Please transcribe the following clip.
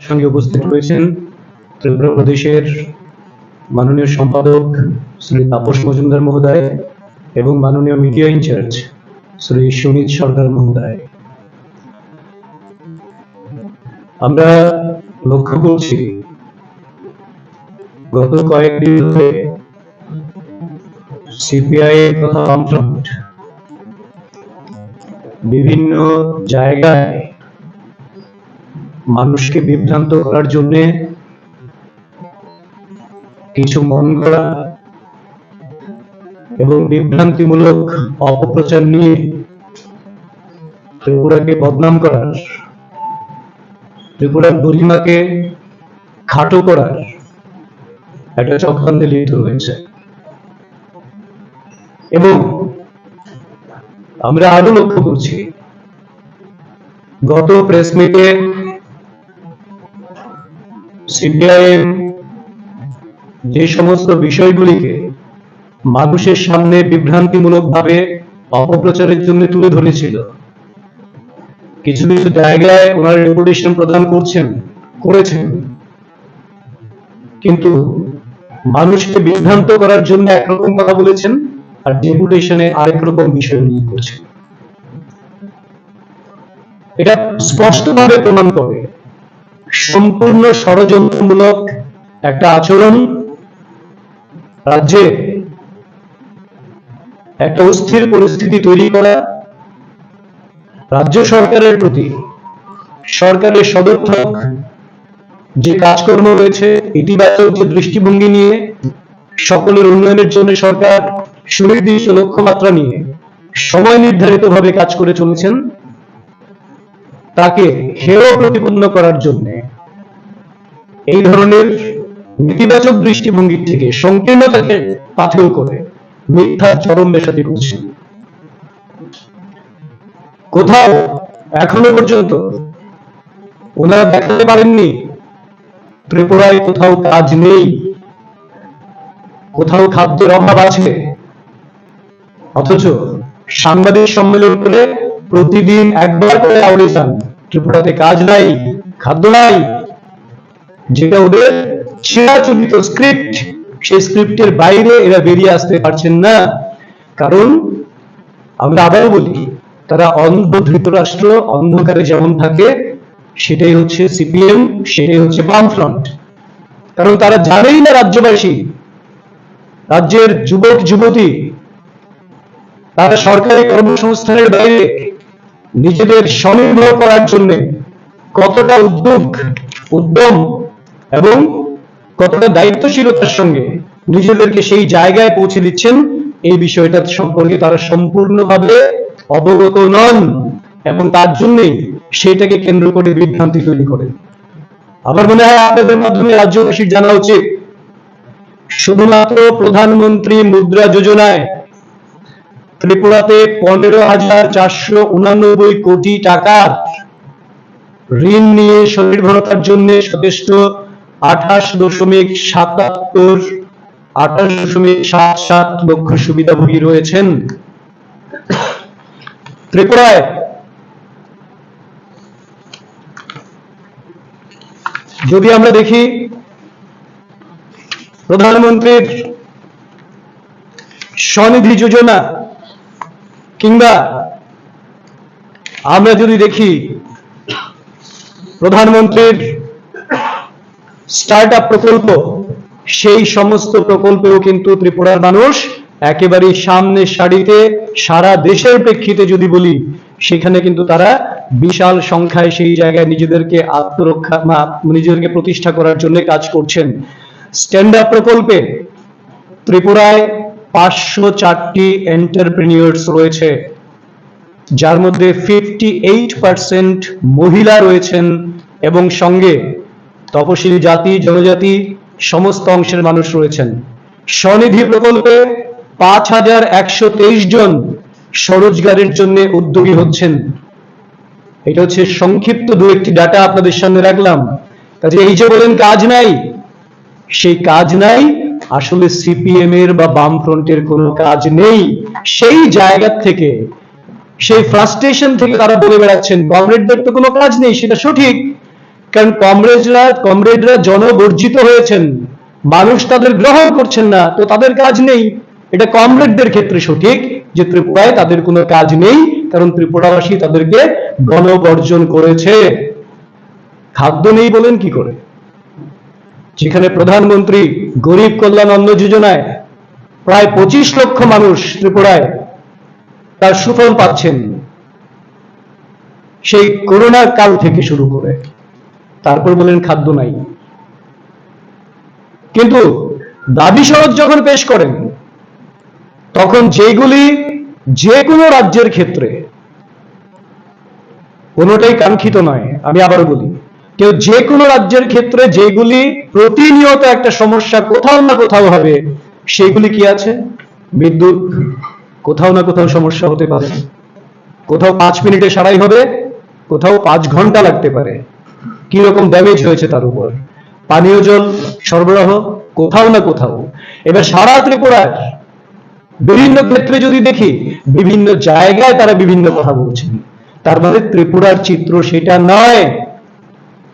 সঙ্গে উপস্থিত রয়েছেন ত্রিপুরা প্রদেশের মাননীয় সম্পাদক শ্রী তাপস মজুমদার মহোদয় এবং মাননীয় মিডিয়া ইনচার্জ শ্রী সুনীত সরকার মহোদয়। আমরা লক্ষ্য করছি গত কয়েকদিন ধরে সিপিআই তথা বামফ্রন্ট বিভিন্ন জায়গায় মানুষকে বিভ্রান্ত করার জন্য কিছু মন গড়া এবং বিভ্রান্তিমূলক অপপ্রচার নিয়ে ত্রিপুরাকে বদনাম করার, ত্রিপুরার গরিমাকে খাটো করার একটা চক্রান্তে লিপ্ত হয়েছে। এবং আমরা আরো লক্ষ্য করছি গত প্রেস মিটে সিপিআইএম যে সমস্ত বিষয়গুলিকে মানুষের সামনে বিভ্রান্তিমূলক ভাবে অপপ্রচারের জন্য তুলে ধরেছিল, কিছু কিছু জায়গায় ওনার রেপুটেশন প্রদান করেছেন, কিন্তু মানুষকে বিভ্রান্ত করার জন্য একরকম কথা বলেছেন আর ডেপুটেশনে আরেক রকম বিষয় নিয়ে করছেন। এটা স্পষ্টভাবে প্রমাণ করে সম্পূর্ণ ষড়যন্ত্রমূলক একটা আচরণ, রাজ্যে একটা অস্থির পরিস্থিতি তৈরি করা, রাজ্য সরকারের প্রতি সরকারের সদর্থক যে কাজকর্ম রয়েছে, ইতিবাচক যে দৃষ্টিভঙ্গি নিয়ে সকলের উন্নয়নের জন্য সরকার সুনির্দিষ্ট লক্ষ্যমাত্রা নিয়ে সময় নির্ধারিত ভাবে কাজ করে চলেছেন, তাকে হেয় প্রতিপন্ন করার জন্য এই ধরনের নেতিবাচক দৃষ্টিভঙ্গি থেকে সংকীর্ণতাকে পাথেয় করে মিথ্যা চরম বেসাতি করছেন। কোথাও এখনো পর্যন্ত ওনারা দেখাতে পারেননি ত্রিপুরায় কোথাও কাজ নেই, কোথাও খাদ্যের অভাব আছে, অথচ সাংবাদিক সম্মেলন করে প্রতিদিন একবার করে আওড়ে যান ত্রিপুরাতে কাজ নাই, খাদ্য নাই, যেটা ওদের চিরাচরিত স্ক্রিপ্ট, সেই স্ক্রিপ্টের বাইরে এরা বেরিয়ে আসতে পারছেন না। কারণ আমরা আবারও বলি, তারা অন্ধ ধৃতরাষ্ট্র, অন্ধকারে যেমন থাকে সেটাই হচ্ছে সিপিএম, সেটাই হচ্ছে বামফ্রন্ট। কারণ তারা জানেই না রাজ্যবাসী, রাজ্যের যুবক যুবতী, তারা সরকারি কর্মসংস্থানের বাইরে নিজেদের স্বনির্ভর করার জন্য কতটা উদ্যম এবং কতটা দায়িত্বশীলতার সঙ্গে নিজেদেরকে সেই জায়গায় পৌঁছে দিচ্ছেন, এই বিষয়টা সম্পর্কে তারা সম্পূর্ণভাবে অবগত নন এবং তার জন্যই সেটাকে কেন্দ্র করে বিভ্রান্তি তৈরি করে। আমার মনে হয় আপনাদের মাধ্যমে রাজ্যবাসীর জানা উচিত, শুধুমাত্র প্রধানমন্ত্রী মুদ্রা যোজনায় ত্রিপুরাতে 15,489 কোটি টাকার ঋণ নিয়ে স্বনির্ভরতার জন্য যথেষ্ট 28.77 লক্ষ সুবিধাভোগী রয়েছেন। ত্রিপুরায় যদি আমরা দেখি প্রধানমন্ত্রীর স্বনিধি যোজনা, কিংবা আমরা যদি দেখি প্রধানমন্ত্রীর স্টার্ট আপ প্রকল্প, সেই সমস্ত প্রকল্পেও কিন্তু ত্রিপুরার মানুষ একেবারে সামনের সারিতে, সারা দেশের প্রেক্ষিতে যদি বলি, সেখানে কিন্তু তারা বিশাল সংখ্যায় সেই জায়গায় নিজেদেরকে আত্মরক্ষা বা নিজেদেরকে প্রতিষ্ঠা করার জন্য কাজ করছেন। স্ট্যান্ড আপ প্রকল্পে ত্রিপুরায় 504টি এন্টারপ্রেনিউরস রয়েছে, যার মধ্যে 58% মহিলা রয়েছেন এবং সঙ্গে তপশিলি জাতি জনজাতি সমস্ত অংশের মানুষ রয়েছেন। স্বনিধি প্রকল্পে 5,123 জন স্বরোজগারের জন্য উদ্যোগী হচ্ছেন। এটা হচ্ছে সংক্ষিপ্ত দু একটি ডাটা আপনাদের সামনে রাখলাম। কাজে এই যে বলেন কাজ নাই, সেই কাজ নাই আসলে সিপিএম এর বা বামফ্রন্টের কোনো কাজ নেই। সেই জায়গা থেকে, সেই ফ্রাস্ট্রেশন থেকে তারা বলে বেড়াচ্ছেন কমরেডদের তো কোনো কাজ নেই, সেটা সঠিক, কারণ কমরেডরা জনবর্জিত হয়েছেন, মানুষ তাদের গ্রহণ করছেন না, তো তাদের কাজ নেই। এটা কমরেডদের ক্ষেত্রে সঠিক যে ত্রিপুরায় তাদের কোনো কাজ নেই, কারণ ত্রিপুরাবাসী তাদেরকে গণবর্জন করেছে। খাদ্য নেই বলেন কি করে? যেখানে প্রধানমন্ত্রী গরিব কল্যাণ অন্ন যোজনায় প্রায় 25 লক্ষ মানুষ ত্রিপুরায় তার সুফল পাচ্ছেন সেই করোনার কাল থেকে শুরু করে, তারপর বলেন খাদ্য নাই। কিন্তু দাবি সনদ যখন পেশ করেন তখন যেগুলি যে কোনো রাজ্যের ক্ষেত্রে, কোনোটাই কাঙ্ক্ষিত নয়, আমি আবারও বলি, কেউ যে কোনো রাজ্যের ক্ষেত্রে যেগুলি প্রতিনিয়ত একটা সমস্যা কোথাও না কোথাও হবে, সেগুলি কি আছে? বিদ্যুৎ কোথাও না কোথাও সমস্যা হতে পারে, কোথাও 5 মিনিটে সারাই হবে, কোথাও 5 ঘন্টা লাগতে পারে, কি রকম ড্যামেজ হয়েছে তার উপর। পানীয় জল সরবরাহ কোথাও না কোথাও। এবার সারা ত্রিপুরার বিভিন্ন ক্ষেত্রে যদি দেখি, বিভিন্ন জায়গায় তারা বিভিন্ন কথা বলছেন, তার মানে ত্রিপুরার চিত্র সেটা নয়।